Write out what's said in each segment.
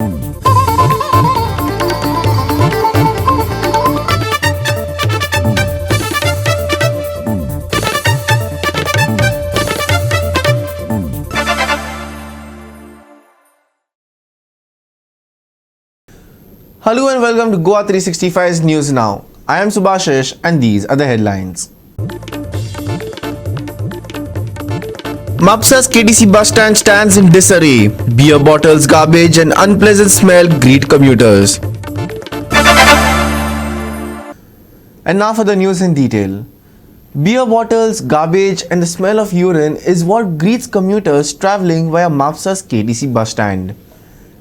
Hello and welcome to Goa 365's News Now. I am Subhashish and these are the headlines. Mapsa's KTC bus stand stands in disarray. Beer bottles, garbage and unpleasant smell greet commuters. And now for the news in detail. Beer bottles, garbage and the smell of urine is what greets commuters travelling via Mapsa's KTC bus stand.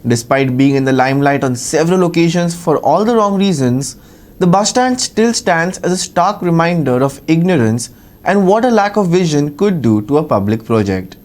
Despite being in the limelight on several occasions for all the wrong reasons, the bus stand still stands as a stark reminder of ignorance and what a lack of vision could do to a public project.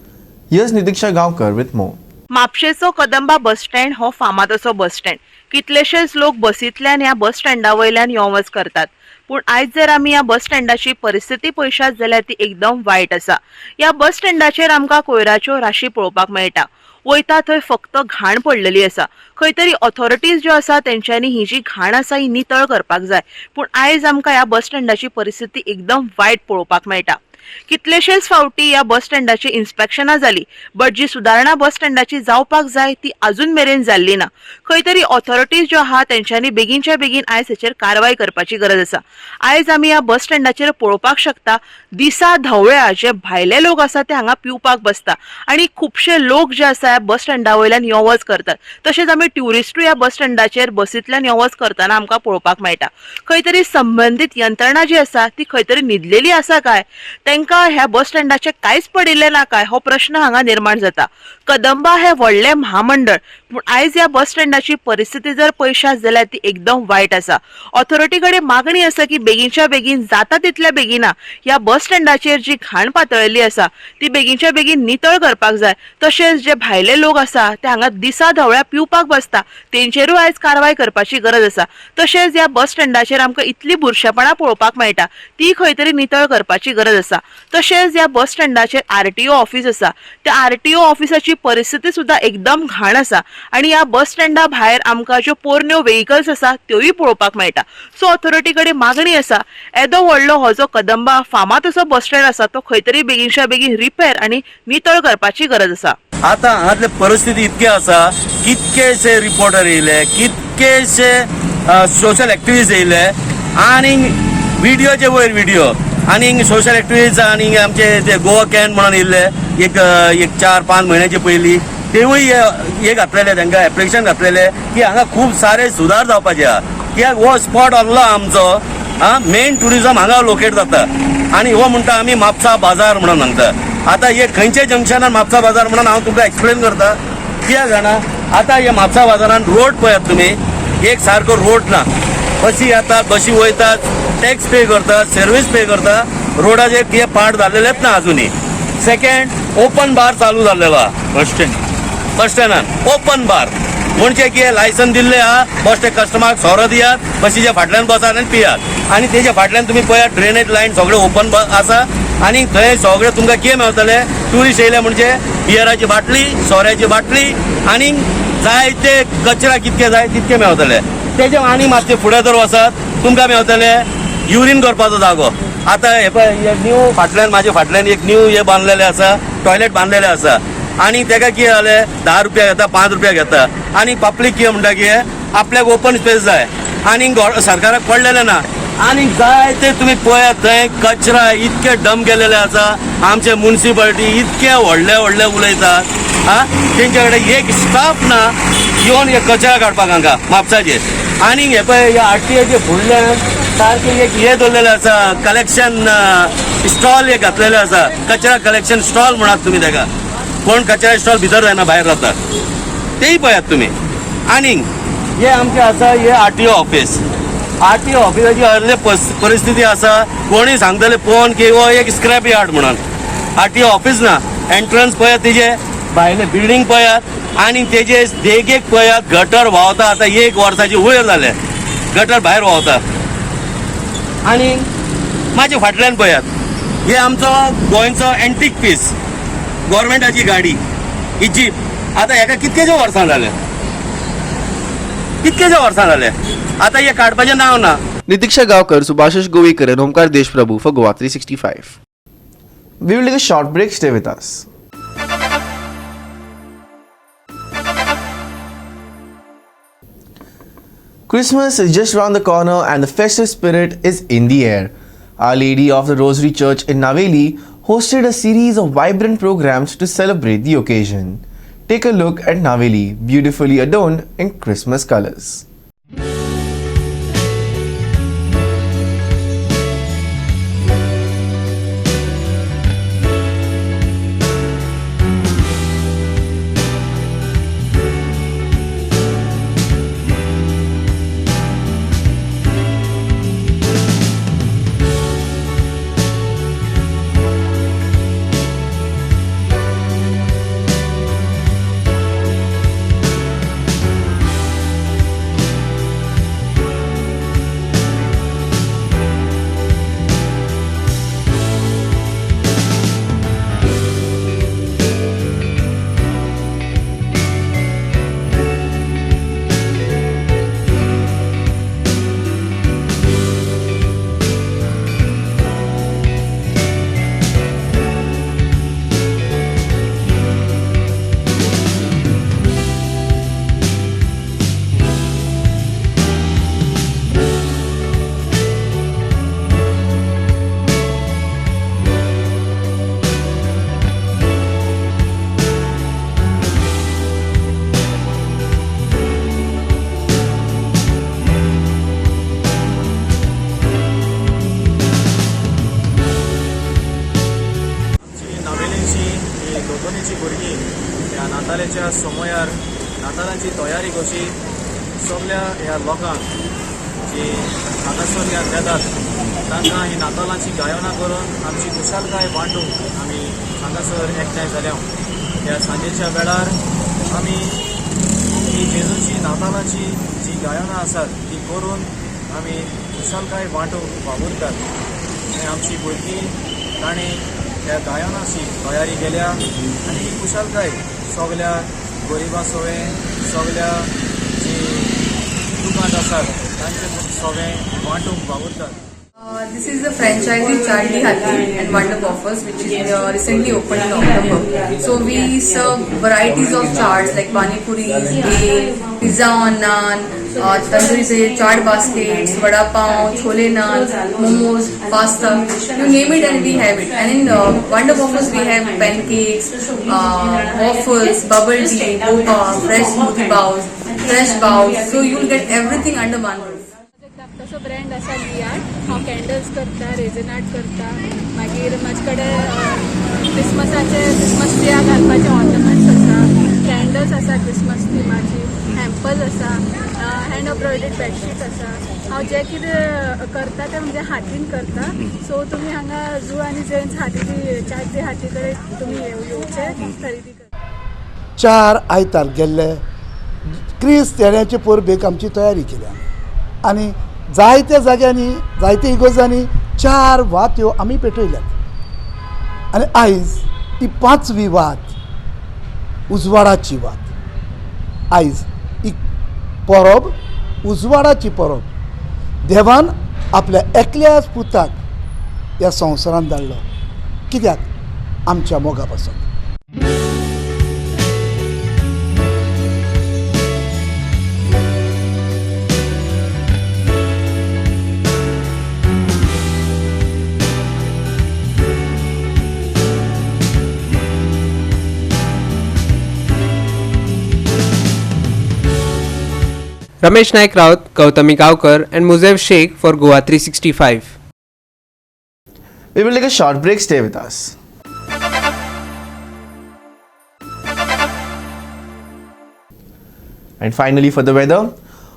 Here's Nitiksha Gaonkar with more. म्हापशेचो Kadamba bus stand हो फामाद असो bus stand. कितलेशेच लोक बसींतल्यान ह्या बस स्टँडा वयल्यान यो वच करतात. पूण आयज जर आमी ह्या बस स्टँडाची परिस्थिती पळयशात जाल्यार ती एकदम वायट आसा. ह्या बस स्टँडाचेर आमकां कोयराच्यो राशी पळोवपाक मेळटा. वयता थंय फक्त घाण पडलेली आसा. खंय तरी ऑथॉरिटीज ज्यो आसा तेंच्यांनी ही जी घाण आसा ही नितळ करपाक जाय. पूण आयज आमकां ह्या बस स्टँडाची परिस्थिती एकदम वायट पळोवपाक मेळटा. कितलेशेच फावटी ह्या बस स्टँडाची इन्स्पेक्शनां जाली, बट जी सुदारणा बस स्टँडाची जावपाक जाय ती अजून मेरेन जाल्ली ना. खंय तरी ऑथॉरिटीज ज्यो आहा तेंच्यांनी बेगीनच्या बेगीन आयज हेचेर कारवाय करपाची गरज आसा. आयज आमी ह्या बस स्टँडाचेर पळोवपाक शकता दिसा धवळ्या जे भायले लोक आसा ते हांगा पिवपाक बसता आनी खुबशे लोक जे आसा ह्या बस स्टँडा वयल्यान यो वच करतात. तशेंच आमी ट्युरिस्टूय ह्या बस स्टँडाचेर बसींतल्यान यो वच करतना आमकां पळोवपाक मेळटा. खंय तरी संबंधीत यंत्रणा जी आसा ती खंय तरी न्हिदलेली आसा काय, तांकां ह्या बस स्टँडाचे कांयच पडिल्लें ना काय हो प्रश्न हांगा निर्माण जाता. कदंबा हे व्हडलें महामंडळ, पूण आयज ह्या बस स्टँडाची परिस्थिती जर पळयशात जाल्यार ती एकदम वायट आसा. ऑथॉरिटी कडेन मागणी आसा की बेगीनच्या बेगीन जाता तितल्या बेगिना ह्या बस स्टँडाचेर जी घाण पातळिल्ली आसा ती बेगीनच्या बेगीन नितळ करपाक जाय. तशेंच जे भायले लोक आसा ते हांगा दिसा धवळ्या पिवपाक बसता तेंचेरूय आयज कारवाय करपाची गरज आसा. तशेंच ह्या बस स्टँडाचेर आमकां इतली बुरशेपणां पळोवपाक मेळटा ती खंय तरी नितळ करपाची गरज आसा. तशेंच ह्या बस स्टँडाचेर आरटीओ ऑफिस आसा, त्या आरटीओ ऑफिसाची परिस्थिती सुद्धा एकदम घाण आसा आनी ह्या बस स्टँडा भायर आमकां ज्यो पोरण्यो व्हेकल्स आसा त्योय पळोवपाक मेळटा. सो ऑथॉरिटी कडेन मागणी आसा येदो व्हडलो हो जो कदंबा फामाद असो बस स्टँड आसा तो खंय तरी बेगीनच्या बेगीन रिपेर आनी नितळ करपाची गरज आसा. आता हांगातले परिस्थिती इतके आसा, कितकेशे रिपोर्टर येयले, कितकेशे सोशल एक्टिविस्ट येयले आनी व्हिडिओचे वयर व्हिडिओ आनी सोशल एक्टिविस्ट आनी आमचे ते गोवा कॅन म्हणून येयल्ले एक 4-5 म्हयन्याचे पयलीं तेवूय हे घातलेले तांकां एप्लिकेशन घातलेले की हांगा खूब सारे सुदार जावपाचे आहा. कित्याक हो स्पॉट आहलो आमचो मेन टुरिझम हांगा लोकेट जाता आनी हो म्हणटा आमी म्हापसा बाजार म्हणून सांगता. आतां हे खंयचे जंक्शनार म्हापसा बाजार म्हणून हांव तुमकां एक्सप्लेन करता. कित्याक जाणा आतां हे म्हापसा बाजारान रोड पळयात तुमी, एक सारको रोड ना. बसी येतात, बसी वयतात, टॅक्स पे करतात, सर्वीस पे करतात, रोडाचे कितें पार्ट जाल्लेलेच ना अजुनी. सेकंड, ओपन बार चालू जाल्लेलो आहा बस स्टँडान. ओपन बार म्हणजे कितें लायसन दिल्लें आहा, बस ते कस्टमराक सोरो दियात, बसीच्या फाटल्यान बसात आनी पियात. आनी तेच्या फाटल्यान तुमी पळयात ड्रेनेज लायन सगळें ओपन आसा आनी थंय सगळें तुमकां कितें मेळटले, ट्युरिस्ट येयले म्हणजे बियराची बाटली, सोऱ्याची बाटली आनी जायते कचरा कितके जाय तितके मेळटले. तेजे आनी मातशे फुडें जर वचत तुमकां मेळटले युरीन करपाचो जागो. आतां हे पळय न्यू फाटल्यान म्हाज्या फाटल्यान एक न्यू हे बांदलेले आसा, टॉयलेट बांदलेले आसा आनी ताका कितें जालें 10 रुपया घेता, 5 रुपया घेता आनी पब्लीक कितें म्हणटा की आपल्याक ओपन स्पेस जाय आनी सरकाराक पडलेलें ना. आनी जायते तुमी पळयात थंय कचरा इतके डंप केलेले आसा. आमचे म्युनिसिपालिटी इतके व्हडले व्हडले उलयतात तेंचे कडेन एक स्टाफ ना येवन हे कचरा काडपाक हांगा म्हापसाचेर. आनी हे पळय ह्या आरटीओचे फुडल्यान सारके एक हे दवरलेले आसा, कलेक्शन स्टॉल एक घातलेले आसा, कचरा कलेक्शन स्टॉल म्हणत तुमी ताका. कोण कचरा स्टॉल भितर जायना, भायर रावता तेय पळयात तुमी. आनी हे आमचे आसा हे आरटीओ ऑफिस. आरटीओ ऑफिसाची अर्दे परिस्थिती आसा, कोणी सांगतले पळोवन की हो एक स्क्रॅप यार्ड म्हणून. आरटीओ ऑफिस ना, एंट्रन्स पळयात तेजे भायले बिल्डींग पळयात आनी तेजे देगेक पळयात गटर व्हांवता. आतां 1 वर्साची वयर जाले गटर भायर व्हांवता. आनी म्हाजे फाटल्यान पळयात हे आमचो गोंयचो एंटीक पीस, गव्हर्मेंटाची गाडी ही जीप. आतां हेका कितकेशे वर्सां जाले कितकेशे वर्सां जाले आतां हे काडपाचें नांव ना. Nitiksha Gavkar, Subhashish Govekar and Omkar Deshprabhu for Goa 365. We will take a short break. Stay with us. Christmas is just around the corner and the festive spirit is in the air. Our Lady of the Rosary Church in Naveli hosted a series of vibrant programs to celebrate the occasion. Take a look at Naveli, beautifully adorned in Christmas colors. दोतोनीची भुरगीं ह्या नातालाच्या समयार नातालांची तयारी कशी सगळ्या ह्या लोकांक जी हांगासर ह्या येतात तांकां ही नातालांची गायनां करून आमची खुशालकाय वांटूंक आमी हांगासर एकठांय जाल्या. ह्या सांजेच्या वेळार आमी ही जेजूची नातालांची जी गायनां आसात ती करून आमी खुशालकाय वांटूंक वावुरतात. आनी आमची भुरगीं तांणी ह्या गायनाची तयारी केल्या आनी ही खुशालकाय सगळ्या गरिबां सवें सगळ्या जी दुकानां आसात तांचे सगळें वांटूंक वावुरतात. This is the franchisee Charlie Hathi and Wonder Puffers, which is recently opened in October. So we serve varieties of chaats like pani puris, bhel, pizza on naan, tandoori se chaat baskets, vada pav, chole naan, momos, pasta. You name it and we have it. And in Wonder Puffers we have pancakes, waffles, bubble tea, boba, fresh smoothie bows, fresh bows. So you will get everything under one roof. तसो brand आसा लियाड. हांव candles करता, reason art करता. मागीर म्हाजे कडेन Christmas ट्रिया घालपाचे ornaments आसा, कॅन्डल्स आसा क्रिसमस थिमाची, हॅम्पर्स आसा, हँड एम्ब्रॉयडर्ड बेडशीट आसा. हांव जें कितें करता तें म्हणजे हातीन करता. सो तुमी हांगा जू आनी जेन्स हाती चार्जी हाती कडेन तुमी येवचे खरेदी करता. 4 आयतार गेल्ले क्रिस्त येण्याचे परबेक आमची तयारी केल्या आनी जायत्या जाग्यांनी जायत्या इगोजांनी 4 वात्यो आमी पेटयल्यात. आनी आयज ती 5वी वात उजवाडाची वात. आयज ही परब उजवाडाची परब. देवान आपल्या एकल्याच पुताक ह्या संवसारांत धाडलो कित्याक आमच्या मोगा पासून. Ramesh Naik Raut, Gautami Gavkar and Muzev Sheikh for Goa 365. We will take a short break. Stay with us. And finally, for the weather,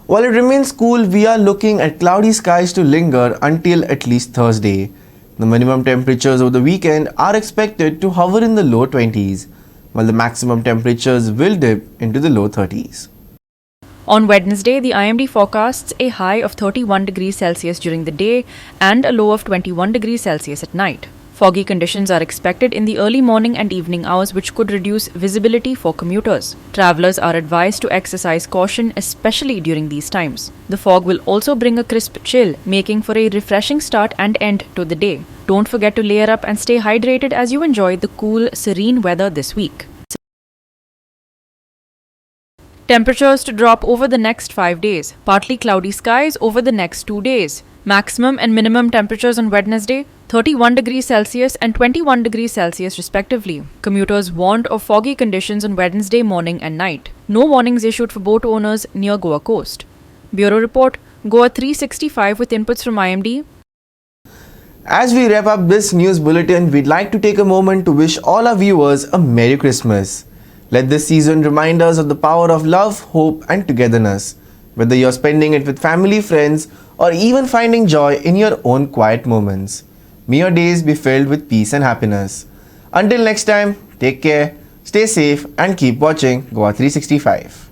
while it remains cool, we are looking at cloudy skies to linger until at least Thursday. The minimum temperatures over the weekend are expected to hover in the low 20s, while the maximum temperatures will dip into the low 30s. On Wednesday, the IMD forecasts a high of 31 degrees Celsius during the day and a low of 21 degrees Celsius at night. Foggy conditions are expected in the early morning and evening hours, which could reduce visibility for commuters. Travelers are advised to exercise caution, especially during these times. The fog will also bring a crisp chill, making for a refreshing start and end to the day. Don't forget to layer up and stay hydrated as you enjoy the cool, serene weather this week. Temperatures to drop over the next 5 days. Partly cloudy skies over the next 2 days. Maximum and minimum temperatures on Wednesday 31 degrees Celsius and 21 degrees Celsius respectively. Commuters warned of foggy conditions on Wednesday morning and night. No warnings issued for boat owners near Goa coast. Bureau Report, Goa 365 with inputs from IMD. As we wrap up this news bulletin, we'd like to take a moment to wish all our viewers a Merry Christmas. Let this season remind us of the power of love, hope and togetherness. Whether you're spending it with family, friends or even finding joy in your own quiet moments. May your days be filled with peace and happiness. Until next time, take care, stay safe and keep watching Goa 365.